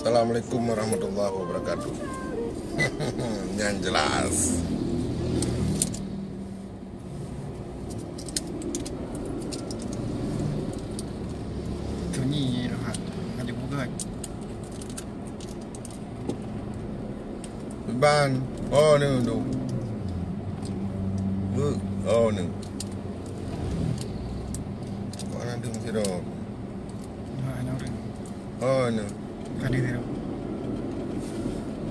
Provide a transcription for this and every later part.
Assalamualaikum warahmatullahi wabarakatuh. Yang jelas. Sunyi Rohat. Ada buka kan? Bang. Oh ni tu. Oh ni. Mana ada masih dah. Ada orang. Oh ni. Ada dia.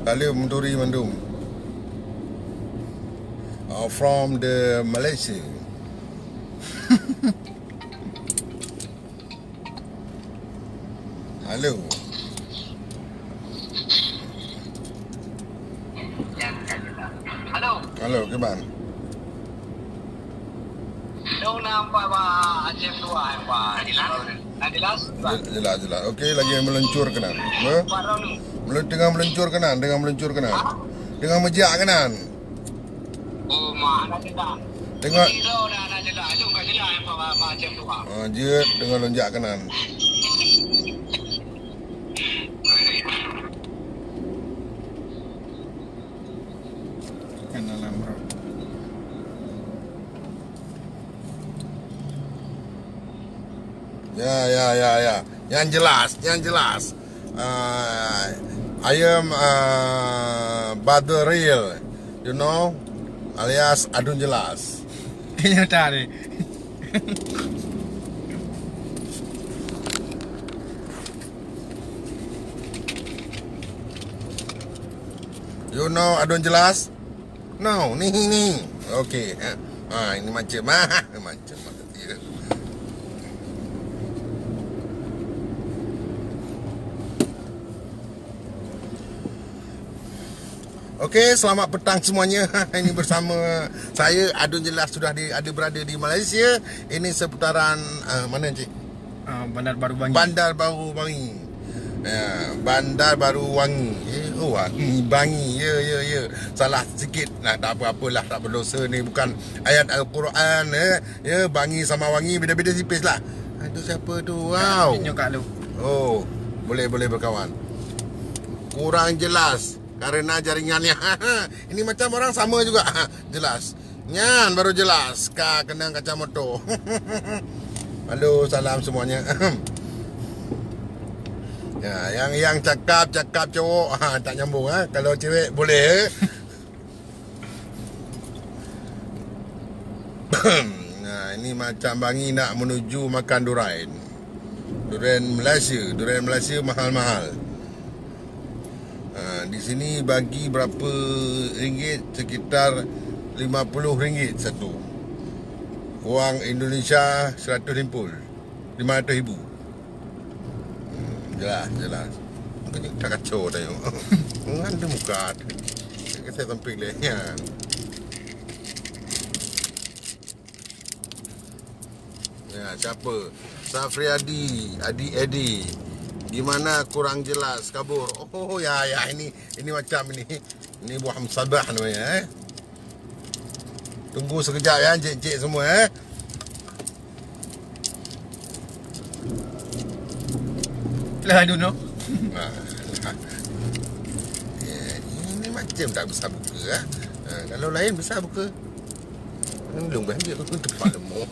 Kali menturi mandum. From the Malaysia. Hello. Hello. Hello, ke bang? Đâu nampak Pak Aceh tu Pak Adilas? Jelas. Okey, lagi meluncur kanan. Pak Roni. Tengah meluncur kanan, Dengan mejak kanan. Oh, mana jelas? Tengok. Tidak dah jelas. Itu bukan jelas Pak Aceh tu Pak. Jet dengan lonjak kanan. Kan dalam bro. Ya. Yang jelas. I am Badr Real. You know? Alias Adun Jelas. Kayaknya tak ada. You know Adun Jelas? No, ni. Okey. Ini macam macam dia. Okey, selamat petang semuanya. Ini bersama saya Adun Jelas sudah berada di Malaysia. Ini seputaran mana cik? Bandar Baru Bangi. Bandar Baru Bangi. Ya, Bandar Baru Wangi. Wangi Bangi. Ya. Salah sikit. Nah, tak apa-apalah, tak berdosa ni bukan ayat Al-Quran ya. Bangi sama Wangi beda-beda tipis lah. Itu siapa tu? Wow. Nyokak lu. Oh, boleh berkawan. Kurang jelas karena jaringannya. Ini macam orang sama juga. Jelas. Nyan baru jelas. Kena kacamata. Halo, salam semuanya. Ya, yang cakap cowok tak nyambung Kalau cewek boleh. Nah, ini macam Bangi nak menuju makan durian. Durian Malaysia mahal-mahal. Di sini bagi berapa ringgit? Sekitar RM50 satu. Wang Indonesia 150. 500,000. Jelas. Tak kacau tengok. Ada muka. Saya samping dia. Ya, siapa? Safriadi, Adi Edi. Di mana kurang jelas kabur. Oh ya ini macam ini. Ini buah musabah namanya Tunggu sekejap ya cik-cik semua Lah Adun no. Ini macam tak besar buka kalau lain besar buka. Belum banyak aku tepat lemah.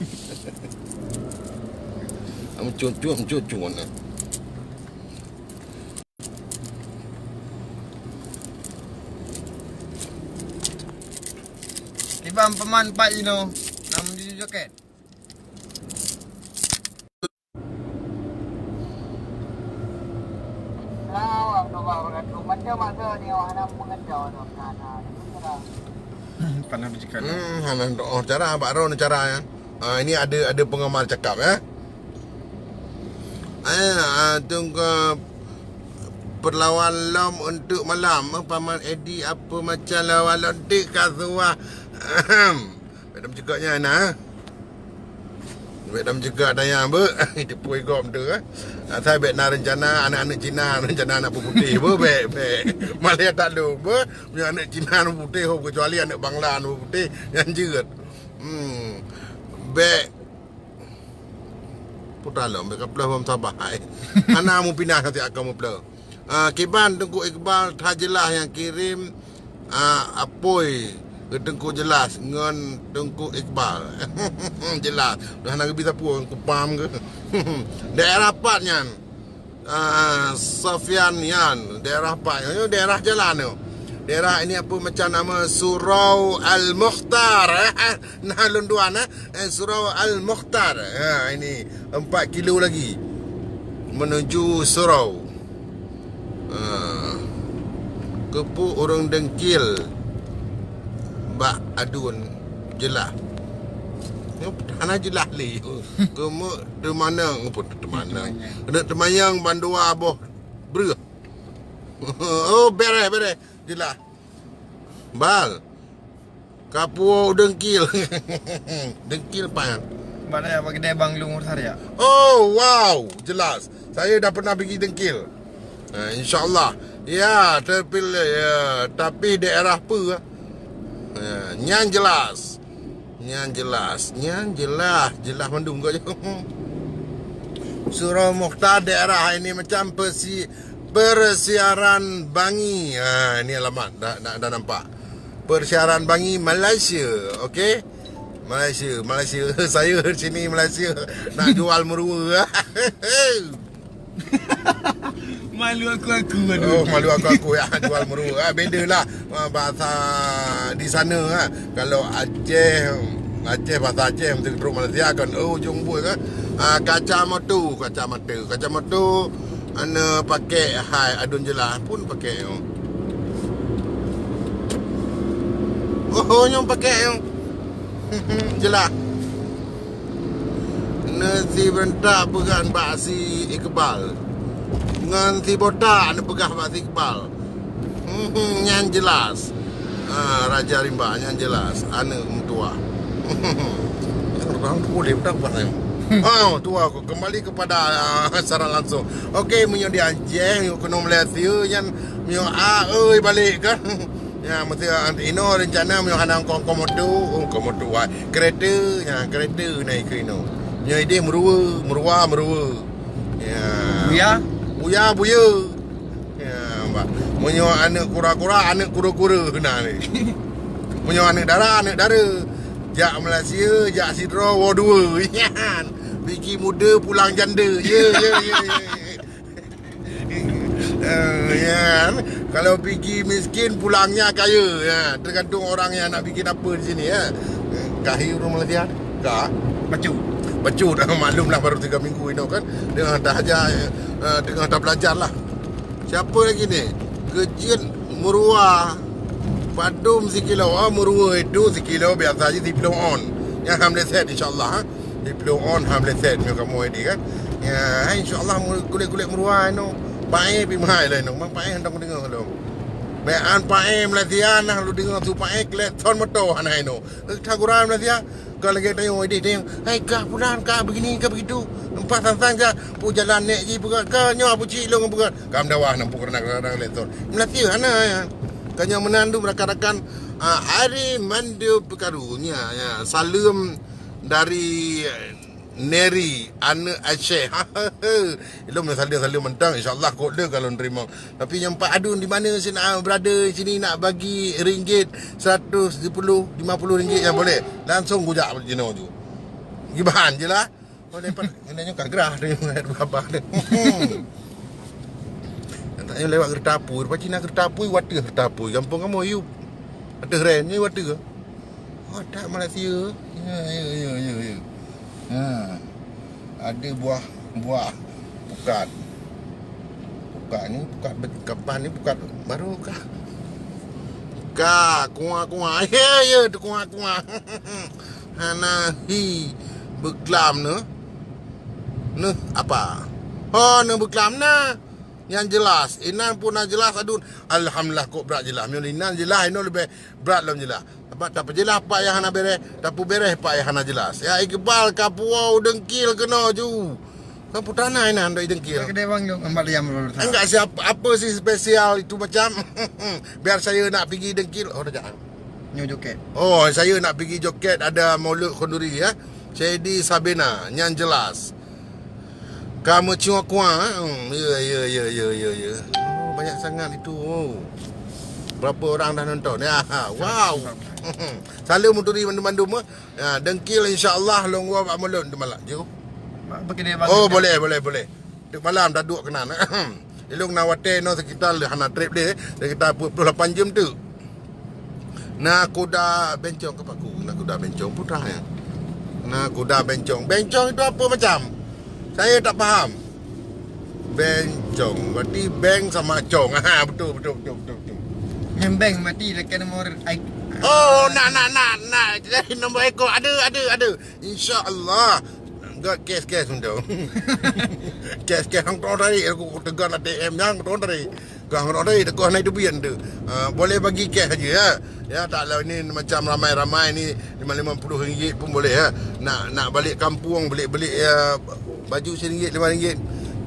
Mencucuk. Ibam peman 4 you know. Nam di jaket. Macam masa ni orang nak mengejar tu. Pernah bercakap. Cara Pak Ron cara ya. Ini ada pengamal cakap ya. Tunggu perlawan lom untuk malam. Paman Edi apa macam lawan lodik kasuah. Bedam cekaknya ana. Bedam cekak daya ber. Tipu igom tu Saya bet nak rencana anak-anak Cina, rencana anak putih ber. Malaysia tak lu ber. Punya anak Cina putih kecuali anak Bangla putih yang jerat. Bet putar lah mereka pelah bom sabah. Anak mu pindah nanti akan mu pelah. Kiban Tengku Iqbal Tajelah yang kirim apoi ke Tengku Jelas ngan Tengku Iqbal. Jelas. Dah nak bisa puang ku pam ke. Daerah patnya Sofian Yan, daerah patnya daerah jalan tu. Daerah ini apa macam nama Surau Al-Mukhtar. Nah lunduan Surau Al-Mukhtar. Ini 4 kilo lagi menuju Surau. Kepu orang dengkil bak adun jelah. Tanah jelah li. Kemu temanang pun temanang. Kena temayang bandua aboh ber. Oh bere jelah. Bal. Kapu dengkil. Dengkil pa. Mana apa kedai Bang Lumur Saria? Oh wow, jelas. Saya dah pernah pergi dengkil. InsyaAllah. Ya, terpilih ya. Tapi daerah apa? Nyan jelas. Jelas mandung kau je. Surau Mukhtar daerah ini macam Persiaran Bangi. Ini alamat dah nampak. Persiaran Bangi Malaysia. Okey. Malaysia. Saya sini Malaysia nak jual merua. Malu aku Oh, malu aku ya jual merua. Bedalah bahasa di sana. Kalau Aceh bahasa Aceh mesti teruk Malaysia kan. Ujung buat kan. Kacamata ana pakai hai adun jelah pun pakai. Oh, yang pakai jelah. Nasi bentak bukan Baksi Iqbal. Ngan si botak nak pegah Baksi Iqbal. Yang jelas. Raja Rimba yang jelas. Ana tua. Orang boleh tak buat saya. Tua aku kembali kepada secara langsung. Okey, munyo di Aceh, yo kena Malaysia yang munyo balik kan. Ya mesti ino rencana munyo hanang komodo kereta naik ke ino. Munyo ide merua. Ya. Buya. Ya, mbak. Munyo anak kura-kura nah ni. Munyo anak dara. Jak Malaysia, jak Sidro, war 2. Yan. Fikir muda pulang janda. Ya. Ya. Kalau fikir miskin pulangnya kaya. Ya. Tergantung orang yang nak bikin apa di sini ya. Kahir orang Malaysia. Tak. Bacu dah maklumlah baru 3 minggu ini kan. Dia dah ajar tengah dah belajar lah. Siapa lagi ni? Kejin Murua Padum sekilo. Murua itu sekilo biasa je diplo on. Yang hamlet set insyaAllah. Diplo on hamlet set ni kamu ini kan. Ya insyaAllah kulit-kulit Murua itu. Pae pi mahal lah itu. Mang pae hendak dengar kalau. Bayan pae Malaysia nah lu dengar tu pae kleton motor hanah itu. Taguran Malaysia. Kalau lagi tengok dia hai kah pulang kah begini kah begitu. Nampak santai kah pu jalan naik je bukan kah nyo pu cilong bukan. Kam dawah nampak kadang-kadang leton. Malaysia ana ya. Kanya menandu rakan-rakan hari mandu perkarunya ya. Salam dari Neri Ana Aceh. Ilmu salim mentang insya-Allah kod dia kalau nerima. Tapi yang Pak Adun di mana sini berada sini nak bagi ringgit 110 50 ringgit yang boleh. Langsung gujak jino tu. Gibahan je lah. Oh dapat kenanya kagrah dia berapa dia. Tanya lewat kereta api, lepas Cina kereta api, water kereta api. Kampung kamu you. Ada rennya water ke? Oh tak Malaysia. Ya. Ada buah pukat. Pukat ni, pukat kapan ni pukat baru kah? Kuah. Ya, tu kuah. Hana hi beklam ne. Ne apa? Oh, ne beklam na. Yang jelas, inan pun jelas adun. Alhamdulillah kok berat jelas. Mio inan jelas, ino lebih berat dalam jelas. Tak jelas pak yang hana beres, tapi beres pak yang hana jelas. Ya Iqbal kapuau dengkil kena ju. Kan putana inan doi dengkil. Kedai Bang Long ambil diam dulu. Enggak siapa apa sih spesial itu macam biar saya nak pergi dengkil. Oh dah jangan. New joket. Oh, saya nak pergi joket ada Maulud Khonduri ya. Saya di Sabina, yang jelas. Kamu cuma kuah. Ya. banyak sangat itu. Oh. Berapa orang dah nonton? Ya, wow. Salam muturi mandu-mandu mah. Ya, dengkil insya-Allah long wa ba mulun tu malak je. Pakai dia Oh, boleh. Duk malam dah duk kena. Ilung na wate no sekitar hana trip dia sekitar 28 jam tu. Na kuda bencong ke paku? Na kuda bencong putra ya. Na kuda bencong. Bencong itu apa macam? Saya tak faham. Bencong. Berarti beng sama cong. Ha, betul. Yang bank mati dekat nombor Oh, nak. Jadi nombor ekor ada. Insya-Allah. God kes untuk. Kes hang tong dari aku tegan ATM yang tong dari. Gang dari dekat naik dubian tu. Boleh bagi cash saja ya. Ya taklah ini macam ramai-ramai ni RM50 pun boleh ya. Nak balik kampung beli baju RM1 RM5.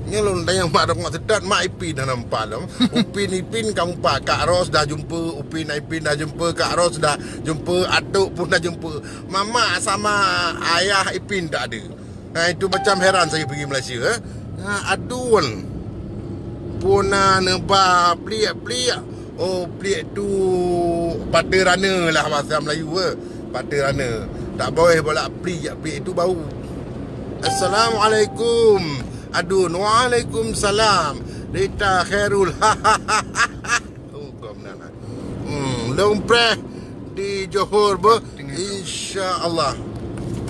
Ni lu tanya mak mak sedat mak Ipin dah nampak dah. Upin kamu pak Kak Ros dah jumpa, Upin dah jumpa, Kak Ros dah jumpa, Atuk pun dah jumpa. Mama sama ayah Ipin tak ada. Itu macam heran saya pergi Malaysia aduan. Puna nampak pelik. Oh, pelik tu pada rana lah bahasa Melayu pada rana. Tak boleh pula pelik itu bau. Assalamualaikum. Adun, waalaikumsalam. Rita Khairul. Oh, kau mana? Lompreh di Johor insya-Allah.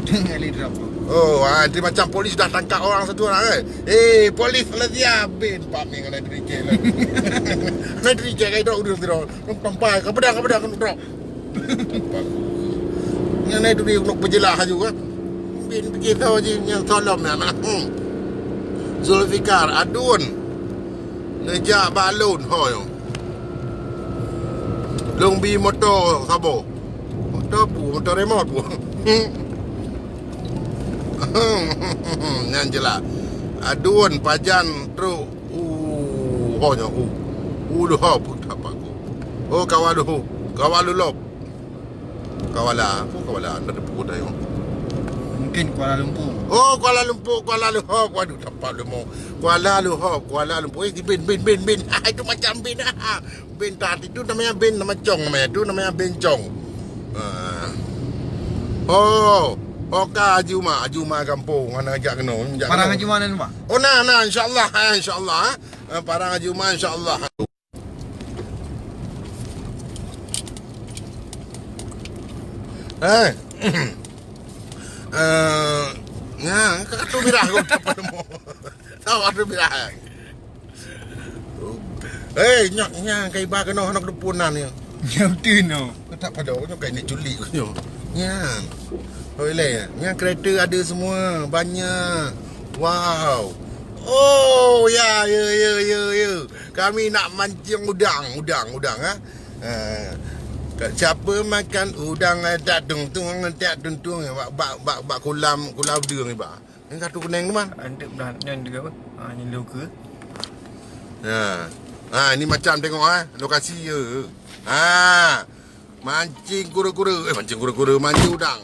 Tengah lihat apa? Oh, dia macam polis dah tangkap orang satu orang kan. Polis Malaysia bin paming ada DJ lah. Ada DJ kai dok udah. Pampai, kepada kan dok. Yang naik tu dia nak berjelah juga. Bin begitu aja yang tolong nak. Zulfikar adun. Nejak balon hoyo. Long bi motor sabo. Motor remote bu. Yang jelas. Adun pajan truk. Hoyo. Ulu hop tak aku. Oh kawalu lop. Kawala ada pukul dah yo. Mungkin Kuala Lumpur. Oh, Kuala Lumpur. Waduh, tempat lu mau. Kuala Lumpur. Bin. Itu macam bin. Bin tadi itu namanya bin, nama cong namanya. Itu namanya bencong. Oh, Ajuma kampung. Mana ajak kena. Parang Ajuma ni Pak. Oh, insya-Allah. Parang Ajuma insya-Allah. Kartu merah kau dapat demo. Tahu kartu merah. Nyak kai ba kena anak depunan ni. Yang tu no. Kau tak pada kau kai nak culi kau nyo. Nya kereta ada semua, banyak. Wow. Oh, ya. Kami nak mancing udang siapa makan udang tak tung bak kolam udang ni ba. Ni kartu kuning tu man. Ada belah ni juga apa? Ni logo. Ni macam tengok lokasi je. Mancing kura-kura. Mancing udang.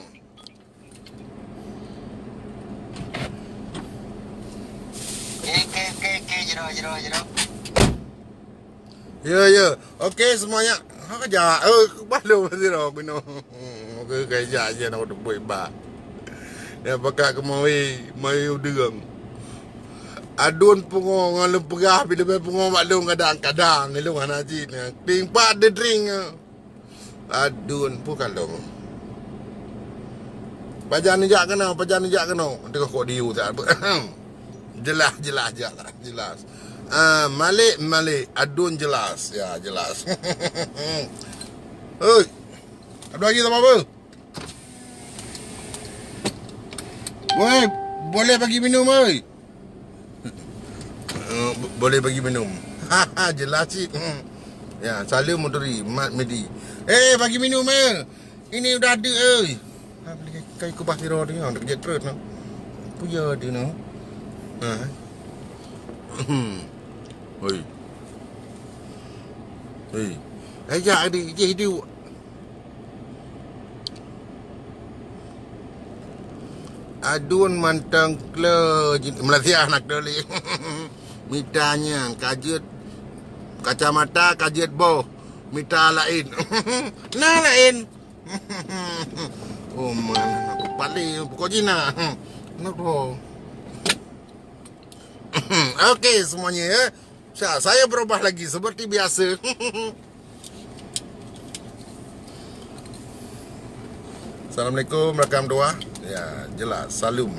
Jero. Ya. Okey semuanya. Kerja. Balu zero bino. Kerja je nak buat ba. Ya pakai mai udang. Adun pungo ngalung pegah bila pungo maklum kadang-kadang ngalung haji ni. Timpa ada drink. Adun pun kalong. Pajan ni jak kena. Tengok kok diu tak apa. Jelas. Malik adun jelas. Ya, jelas. Oi. Ada lagi tak apa? Boleh bagi minum oi. Boleh bagi minum. Jelas cik. Ya, salam muteri Mat Medi. Bagi minum ini udah ada oi. Beli kai kubah tiro ni nak kerja terus no. Puya dia no. Oi. Ajak dia hidup. Adun mantang kle Malaysia nak doli. Mitanya kajut kacamata kajet boh. Mita lain. Nah lain. Oh man, aku paling pukul Cina. Kenapa? Okey semuanya ya. Saya berubah lagi seperti biasa. Assalamualaikum, rakam doa. Ya, jelas. Salum.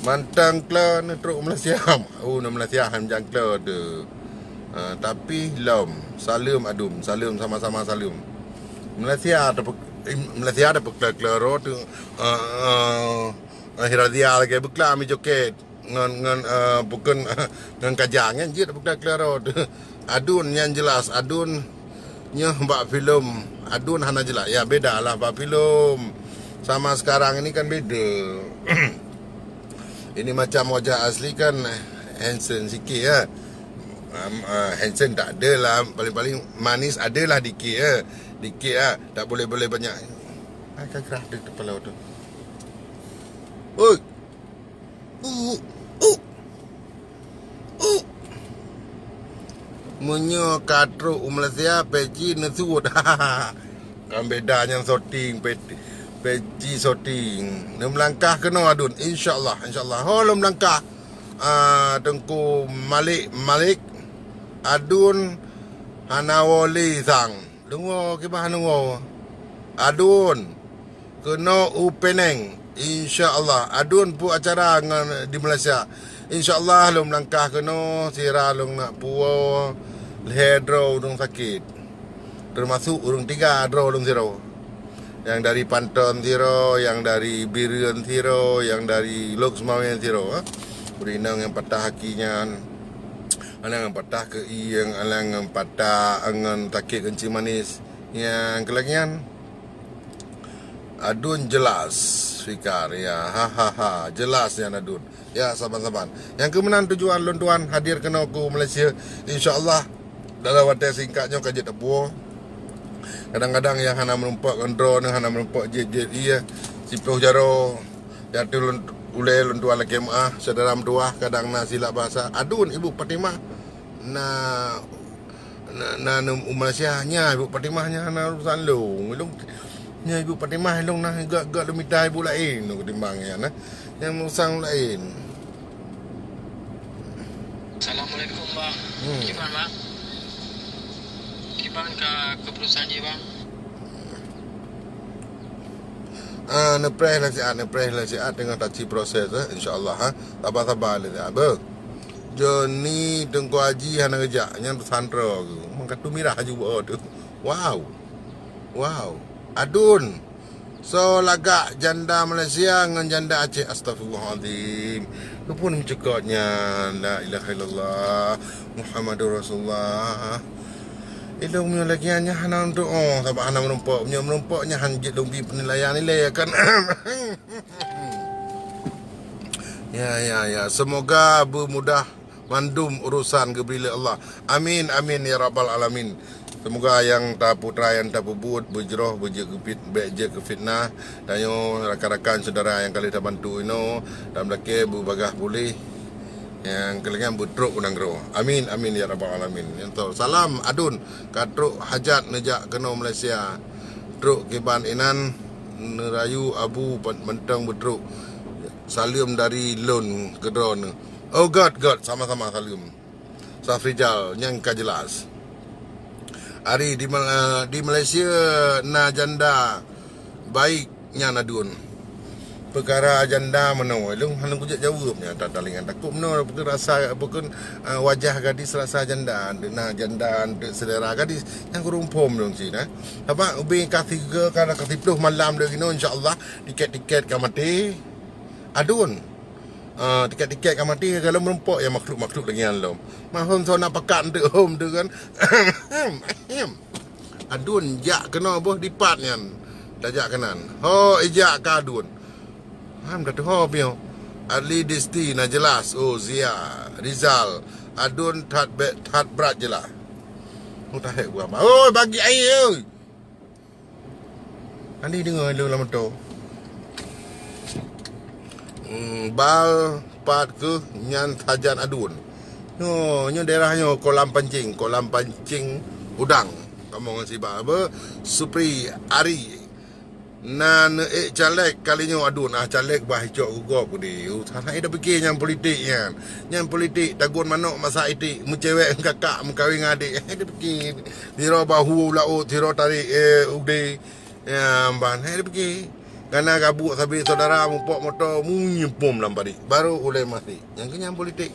Mantang kla ni teruk Malaysia. Oh, na Malaysia macam kla tu. Tapi lom, Salum adum, Salum sama-sama Salum. Malaysia ada kla ro tu. Hiradia lagi bekla mi joket ngan bukan ngan kajang kan je bekla ro tu. Adun yang jelas, adun nya mbak filem, adun hana jelas. Ya beda lah mbak filem. Sama sekarang ini kan beda. Ini macam wajah asli kan handsome sikit ya. Handsome tak ada lah. Paling-paling manis adalah dikit ya. Dikit lah. Tak boleh-boleh banyak. Akan kerah di kepala tu. Oi. Menyo katro Malaysia peci nesut. Kan bedanya sorting peci sorting. 6 langkah kena adun insyaallah. Oh 6 langkah. Tengku Malik adun hanawoli sang. Lungo kibah lungo. Adun kena upeneng insyaallah. Adun pu acara di Malaysia. InsyaAllah lom langkah kena sira long nak puo leher draw dong sakit. Termasuk urung 3 draw dong zero. Yang dari Panton zero, yang dari Birion zero, yang dari Loksmawen zero. Berinang yang patah kakinya, alang yang patah ke yang alang yang patah angan sakit kencing manis. Yang kelagian adun jelas fikar ya jelas yang adun. Ya, saban-saban. Yang kemenang tujuan lontuan hadir kena ku Malaysia. InsyaAllah dalam waktu singkatnya kajet abuah. Kadang-kadang yang hana merumpak kontrol, yang hana merumpak jet-jet iya. Sipuh jaro. Jatuh ulai lontuan lagi maah. Saudara mertua kadang na silap bahasa. Adun Ibu Fatimah. Na Malaysia nya Ibu Fatimahnya na urusan long. Nya Ibu Fatimah long na gak lumita ibu lain ketimbang ya nah. Yang musang lain. Assalamualaikum bang. Gimana bang? Gimana ke perusahaan je bang? Nepreh lah siat dengan taci proses insyaallah sabar-sabar le apa. Joni Tengku Haji hana ngejak yang pesantren tu. Mangkatu mirah juga tu. Wow. Adun. So lagak janda Malaysia dengan janda Aceh. Astaghfirullahaladzim. Itu pun mencekatnya. La ilaha illallah Muhammadur Rasulullah. Itu punya lagi hanya hana untuk sebab hana merumpak. Punya merumpaknya hanjit lumpi penilaian nilai kan. Ya. Semoga bermudah mandum urusan kebrila Allah. Amin ya rabbal alamin. Semoga yang tak putra yang tak bubut berjerah berje ke fitnah dan yo rakan-rakan saudara yang kali tak bantu dan belake berbagah boleh yang kelengan butruk unang gro. Amin ya rabbal alamin. Yang salam adun katruk hajat nejak kena Malaysia. Truk kiban inan nerayu abu mentang butruk. Salam dari Lon Kedron. Oh God sama-sama salam. Safrijal yang jelas. Hari di Malaysia na janda baiknya nadun. Perkara janda menau long hanung kujak jawabnya tak talingan takut menau bukan rasa bukan wajah gadis rasa janda na janda selera gadis yang kurumpom dong si nah. Apa ubi kasih ke kana kasih peluh malam dah gino insyaallah tiket kamati adun. Tiket-tiket kan mati kalau merumpak yang makhluk-makhluk lagi yang lom. Mahum so nak pakat untuk home tu kan. Adun jak kena boh dipat nyan. Dajak kanan. Ho ijak ka adun. Ham kata ho pio. Ali Disti na jelas. Oh Zia, Rizal. Adun tat berat jelah. Mutahek gua apa? Oh bagi air oi. Andi dengar lu lama tu. Bal pat ke nyan tajan adun Oh, nya daerahnya kolam pancing udang. Kamu orang Sibah apa? Supri Ari. Nan caleg kalinya adun caleg bah hijau gugop dia. Tanah dah fikir yang politik kan. Yang politik tagun manuk masa itik mencewek kakak mengkawin adik. Dia fikir tiro bahu laut tiro tarik ude. Ya ban dia fikir. Karena kabuk sabi saudara mumpok motor munyempum lampari. Baru oleh mati. Yang kenyang politik.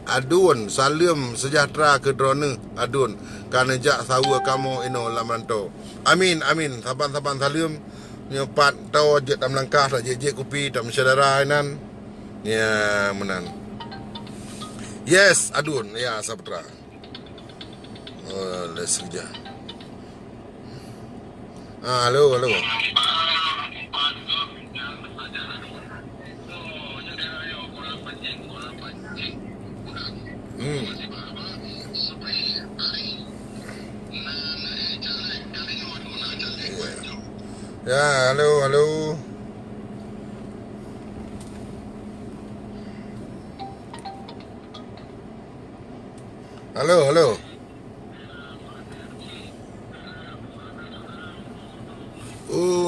Adun salim sejahtera ke drone adun karena jak sawa kamu ino lamanto. Amin saban salim nyepat tau je tam langkah tak je kopi tam saudara nan. Ya menan. Yes adun ya saputra. Oh les kerja. Halo. Ya, halo. Halo.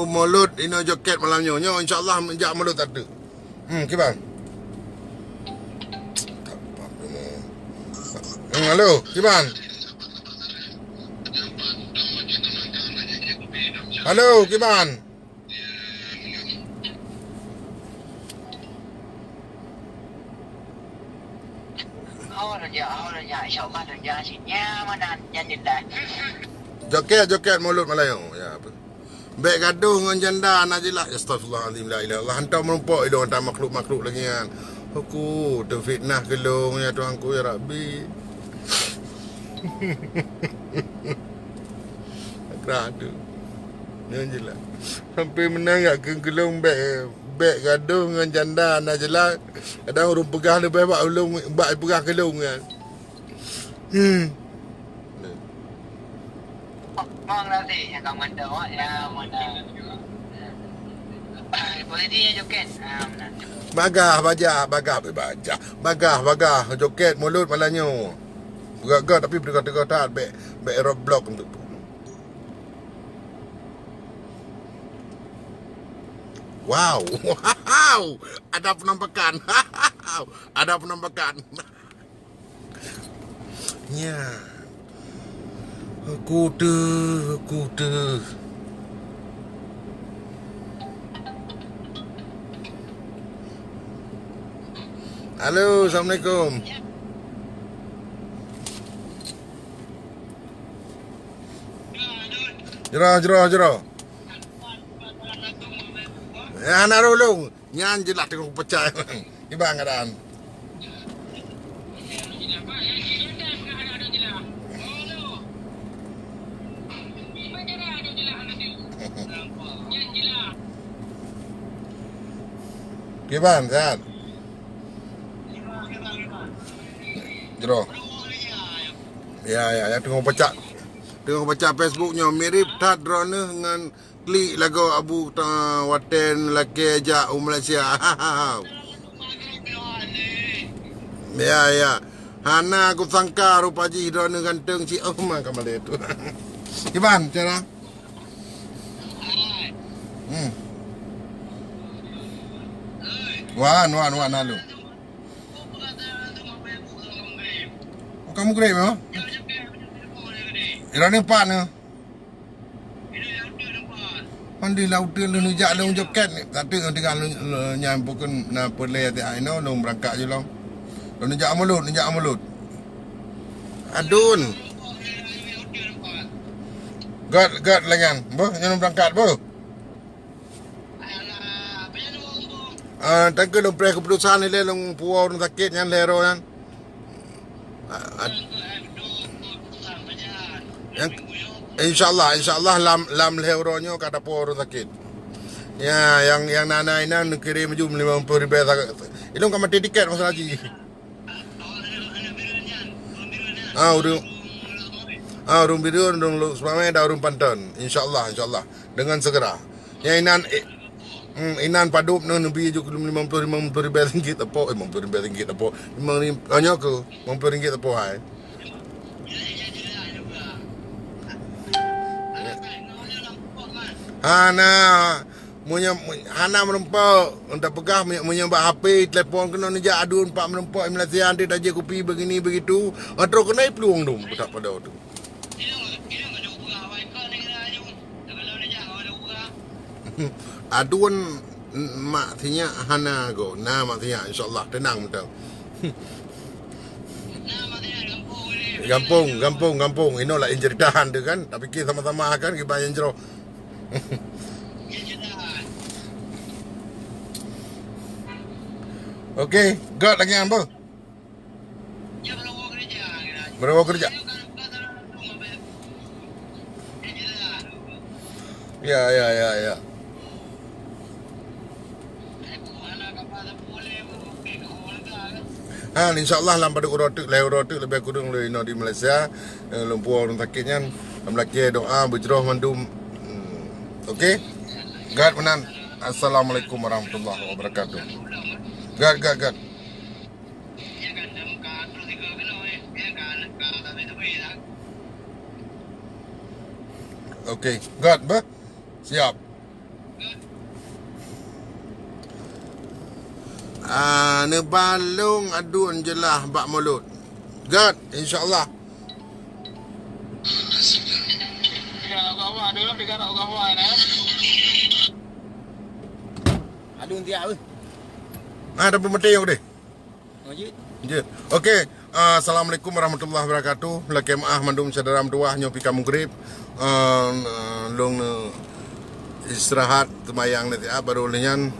Mulut ino joket malamnya. Nyo insya-Allah menjak mulut ada. Kibang. Halo, Kibang. Halo, Kiban. InsyaAllah dah sini mana jadilah. Joket mulut Melayu. Ya apa? Baik gaduh dengan janda najilah. Astagfirullahaladzim la ilaha illallah. Hantar merumpok itu hantar makhluk-makhluk lagi kan. Aku terfitnah gelung ya Tuhanku ya Rabbi. Aduh. Yang jelas. Sampai menangak ke gelung beg gaduh dengan janda najilah. Kadang orang pegang lebih bak ulung bak pegang gelung kan. Mang nanti yang kamu tahu ya mana. Politik joket. Bagah joket mulut malahnya. Gagak tapi berdekat-dekat tak beg roadblock untuk tu. Wow. Ada penampakan. Ya. Aku tu. Halo, Assalamualaikum. Jero. Ya, narulung. Nyan jelas tengok pecah. Ibang keadaan. Kiban, sehat? Jero. Ya, tengok pecah Facebooknya mirip tak drone dengan klik lagu Abu Waten laki aja Malaysia. Ya. Hana aku sangka rupa ji drone ganteng si Omar kamal itu. Kiban, cara? Wan halo. Kamu grab ya? Irani pan ya? Pandi lautan lu nujak lu joket ni. Tapi tinggal nyampukan na pelai ti aino lu berangkat je lu. Lu nujak mulut. Adun. God lengan. Boh, jangan berangkat boh. Tak kena pre keputusan ni le long puau orang sakit yang lero kan. Yang insyaallah lam lehronyo kata puau orang sakit. Ya, yang nana ina nak kirim jum 50,000 ilung kamati tiket masa haji. Urung biru urung semame dah urung Pantan. Insyaallah dengan segera. Yang inan Inan padup no nabi je kelum 50 ribu ringgit apa 50 ribu ringgit apa 5 banyak ke 50 ringgit apa hai Hana Hana merempak untuk pegah menyembah HP telefon kena nejak adun 4 merempak Malaysia nanti dah je kopi begini begitu atau kena peluang tu tak pada tu aduan mak tinya Hana go mak tinya insyaallah tenang betul Gampung inolah injeridahan tu kan tak fikir sama-sama kan kita yang jero Okey, God lagi apa? Berapa kerja? Ya. InsyaAllah lah pada urotuk lebih kurang di Malaysia lumpur orang sakitnya melaki doa berjerah mandum. Okey? God menan. Assalamualaikum warahmatullahi wabarakatuh. God. Okey, God ba? Siap. Nebalung adun jelah bak mulut. God, insyaAllah. Adun dia apa? Ada pemerintah aku deh. Oh, Je. Okey, assalamualaikum warahmatullahi wabarakatuh. Laki maah mandum sadaram tuah nyopi kamu grip. Long istirahat temayang nanti baru lenyan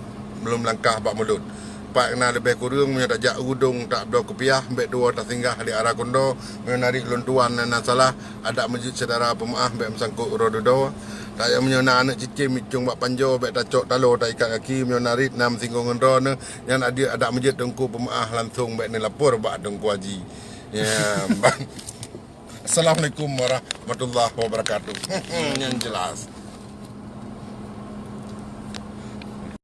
belum langkah bak mulut. Pak kena lebih kurang punya tak jak udung tak berdoa kopiah mbek dua tak singgah di arah kondo menari lontuan dan salah ada masjid saudara pemaah mbek sangkut rododo tak yang menyona anak cicim micung bak panjo mbek tacok talo tak ikat kaki menyonari nam singgung ngendro yang ada masjid dengku pemaah langsung mbek ni lapor bak dengku haji ya Assalamualaikum warahmatullahi wabarakatuh yang jelas